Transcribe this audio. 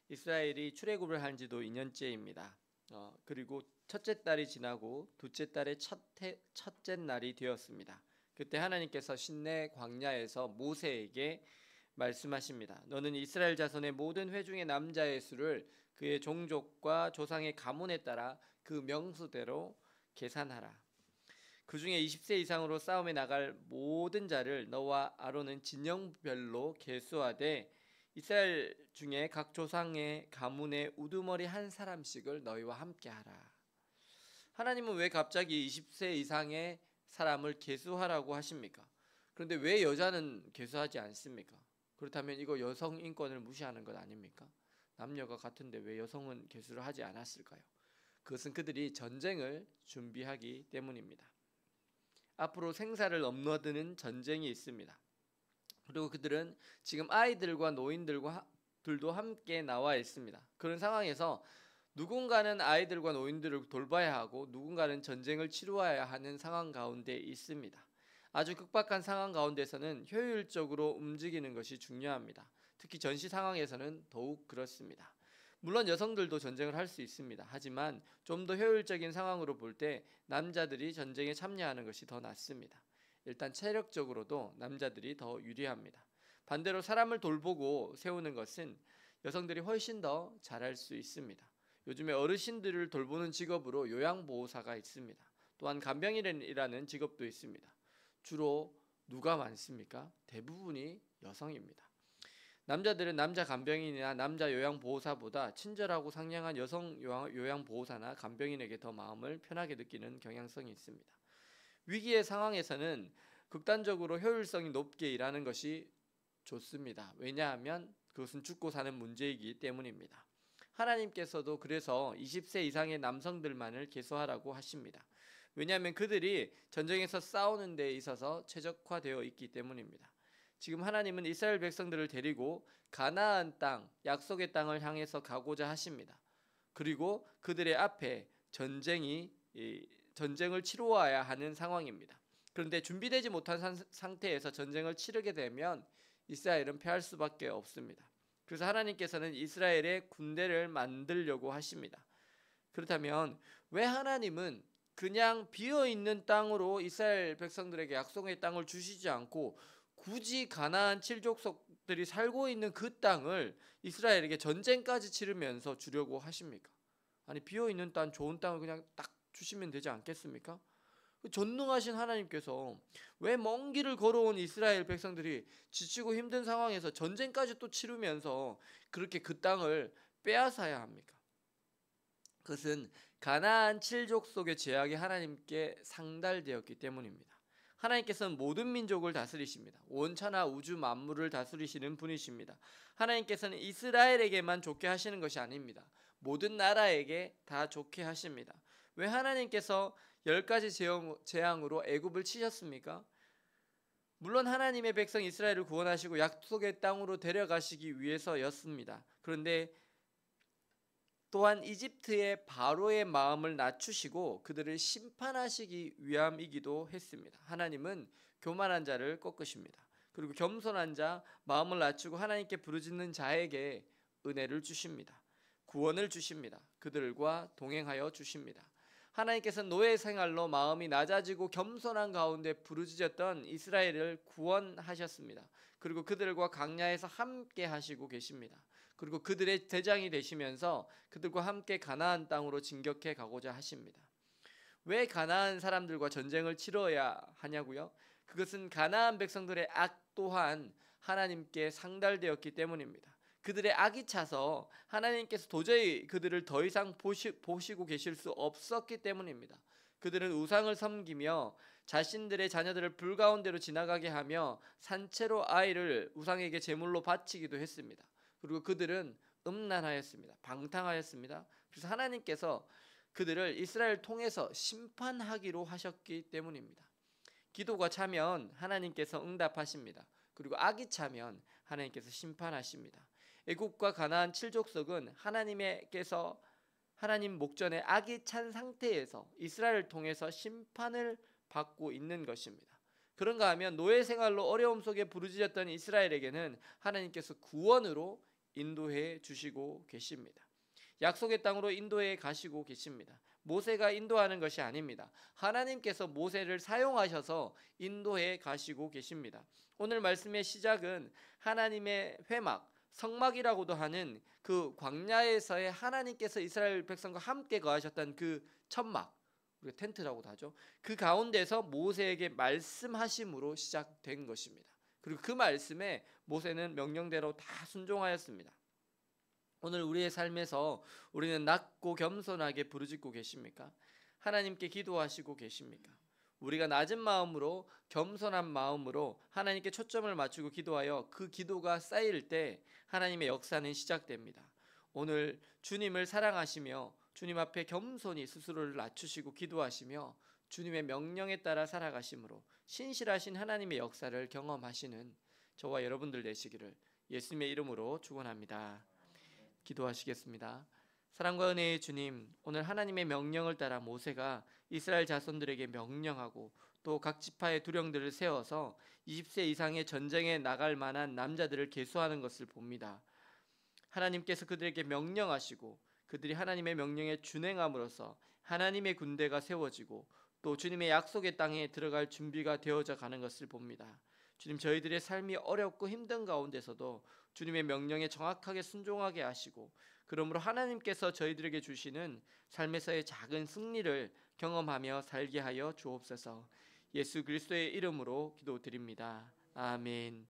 이스라엘이 출애굽을 한 지도 2년째입니다. 그리고 첫째 달이 지나고 둘째 달의 첫째 날이 되었습니다. 그때 하나님께서 신내 광야에서 모세에게 말씀하십니다. 너는 이스라엘 자손의 모든 회중의 남자의 수를 그의 종족과 조상의 가문에 따라 그 명수대로 계산하라. 그 중에 20세 이상으로 싸움에 나갈 모든 자를 너와 아론은 진영별로 계수하되 이스라엘 중에 각 조상의 가문에 우두머리 한 사람씩을 너희와 함께 하라. 하나님은 왜 갑자기 20세 이상의 사람을 계수하라고 하십니까? 그런데 왜 여자는 계수하지 않습니까? 그렇다면 이거 여성 인권을 무시하는 것 아닙니까? 남녀가 같은데 왜 여성은 계수를 하지 않았을까요? 그것은 그들이 전쟁을 준비하기 때문입니다. 앞으로 생사를 넘나드는 전쟁이 있습니다. 그리고 그들은 지금 아이들과 노인들도 함께 나와 있습니다. 그런 상황에서 누군가는 아이들과 노인들을 돌봐야 하고 누군가는 전쟁을 치루어야 하는 상황 가운데 있습니다. 아주 급박한 상황 가운데서는 효율적으로 움직이는 것이 중요합니다. 특히 전시 상황에서는 더욱 그렇습니다. 물론 여성들도 전쟁을 할 수 있습니다. 하지만 좀 더 효율적인 상황으로 볼 때 남자들이 전쟁에 참여하는 것이 더 낫습니다. 일단 체력적으로도 남자들이 더 유리합니다. 반대로 사람을 돌보고 세우는 것은 여성들이 훨씬 더 잘할 수 있습니다. 요즘에 어르신들을 돌보는 직업으로 요양보호사가 있습니다. 또한 간병인이라는 직업도 있습니다. 주로 누가 많습니까? 대부분이 여성입니다. 남자들은 남자 간병인이나 남자 요양보호사보다 친절하고 상냥한 여성 요양보호사나 간병인에게 더 마음을 편하게 느끼는 경향성이 있습니다. 위기의 상황에서는 극단적으로 효율성이 높게 일하는 것이 좋습니다. 왜냐하면 그것은 죽고 사는 문제이기 때문입니다. 하나님께서도 그래서 20세 이상의 남성들만을 계수하라고 하십니다. 왜냐하면 그들이 전쟁에서 싸우는 데 있어서 최적화되어 있기 때문입니다. 지금 하나님은 이스라엘 백성들을 데리고 가나안 땅, 약속의 땅을 향해서 가고자 하십니다. 그리고 그들의 앞에 전쟁을 치루어야 하는 상황입니다. 그런데 준비되지 못한 상태에서 전쟁을 치르게 되면 이스라엘은 패할 수밖에 없습니다. 그래서 하나님께서는 이스라엘의 군대를 만들려고 하십니다. 그렇다면 왜 하나님은 그냥 비어있는 땅으로 이스라엘 백성들에게 약속의 땅을 주시지 않고 굳이 가나안 7족속들이 살고 있는 그 땅을 이스라엘에게 전쟁까지 치르면서 주려고 하십니까? 아니 비어있는 땅, 좋은 땅을 그냥 딱 주시면 되지 않겠습니까? 전능하신 하나님께서 왜 먼 길을 걸어온 이스라엘 백성들이 지치고 힘든 상황에서 전쟁까지 또 치르면서 그렇게 그 땅을 빼앗아야 합니까? 그것은 가나안 7족속의 죄악이 하나님께 상달되었기 때문입니다. 하나님께서는 모든 민족을 다스리십니다. 온 천하 우주 만물을 다스리시는 분이십니다. 하나님께서는 이스라엘에게만 좋게 하시는 것이 아닙니다. 모든 나라에게 다 좋게 하십니다. 왜 하나님께서 10가지 재앙으로 애굽을 치셨습니까? 물론 하나님의 백성 이스라엘을 구원하시고 약속의 땅으로 데려가시기 위해서였습니다. 그런데 또한 이집트의 바로의 마음을 낮추시고 그들을 심판하시기 위함이기도 했습니다. 하나님은 교만한 자를 꺾으십니다. 그리고 겸손한 자, 마음을 낮추고 하나님께 부르짖는 자에게 은혜를 주십니다. 구원을 주십니다. 그들과 동행하여 주십니다. 하나님께서 노예 생활로 마음이 낮아지고 겸손한 가운데 부르짖었던 이스라엘을 구원하셨습니다. 그리고 그들과 광야에서 함께 하시고 계십니다. 그리고 그들의 대장이 되시면서 그들과 함께 가나안 땅으로 진격해 가고자 하십니다. 왜 가나안 사람들과 전쟁을 치러야 하냐고요? 그것은 가나안 백성들의 악 또한 하나님께 상달되었기 때문입니다. 그들의 악이 차서 하나님께서 도저히 그들을 더 이상 보시고 계실 수 없었기 때문입니다. 그들은 우상을 섬기며 자신들의 자녀들을 불 가운데로 지나가게 하며 산채로 아이를 우상에게 제물로 바치기도 했습니다. 그리고 그들은 음란하였습니다. 방탕하였습니다. 그래서 하나님께서 그들을 이스라엘 통해서 심판하기로 하셨기 때문입니다. 기도가 차면 하나님께서 응답하십니다. 그리고 악이 차면 하나님께서 심판하십니다. 애굽과 가나안 7족속은 하나님께서 하나님 목전에 악이 찬 상태에서 이스라엘을 통해서 심판을 받고 있는 것입니다. 그런가 하면 노예 생활로 어려움 속에 부르짖었던 이스라엘에게는 하나님께서 구원으로 인도해 주시고 계십니다. 약속의 땅으로 인도해 가시고 계십니다. 모세가 인도하는 것이 아닙니다. 하나님께서 모세를 사용하셔서 인도해 가시고 계십니다. 오늘 말씀의 시작은 하나님의 회막, 성막이라고도 하는 그 광야에서의 하나님께서 이스라엘 백성과 함께 거하셨던 그 천막, 우리가 텐트라고도 하죠. 그 가운데서 모세에게 말씀하심으로 시작된 것입니다. 그리고 그 말씀에 모세는 명령대로 다 순종하였습니다. 오늘 우리의 삶에서 우리는 낮고 겸손하게 부르짖고 계십니까? 하나님께 기도하시고 계십니까? 우리가 낮은 마음으로 겸손한 마음으로 하나님께 초점을 맞추고 기도하여 그 기도가 쌓일 때 하나님의 역사는 시작됩니다. 오늘 주님을 사랑하시며 주님 앞에 겸손히 스스로를 낮추시고 기도하시며 주님의 명령에 따라 살아가심으로 신실하신 하나님의 역사를 경험하시는 저와 여러분들 되시기를 예수님의 이름으로 축원합니다. 기도하시겠습니다. 사랑과 은혜의 주님, 오늘 하나님의 명령을 따라 모세가 이스라엘 자손들에게 명령하고 또 각 지파의 두령들을 세워서 20세 이상의 전쟁에 나갈 만한 남자들을 계수하는 것을 봅니다. 하나님께서 그들에게 명령하시고 그들이 하나님의 명령에 준행함으로써 하나님의 군대가 세워지고 또 주님의 약속의 땅에 들어갈 준비가 되어져 가는 것을 봅니다. 주님, 저희들의 삶이 어렵고 힘든 가운데서도 주님의 명령에 정확하게 순종하게 하시고 그러므로 하나님께서 저희들에게 주시는 삶에서의 작은 승리를 경험하며 살게 하여 주옵소서. 예수 그리스도의 이름으로 기도드립니다. 아멘.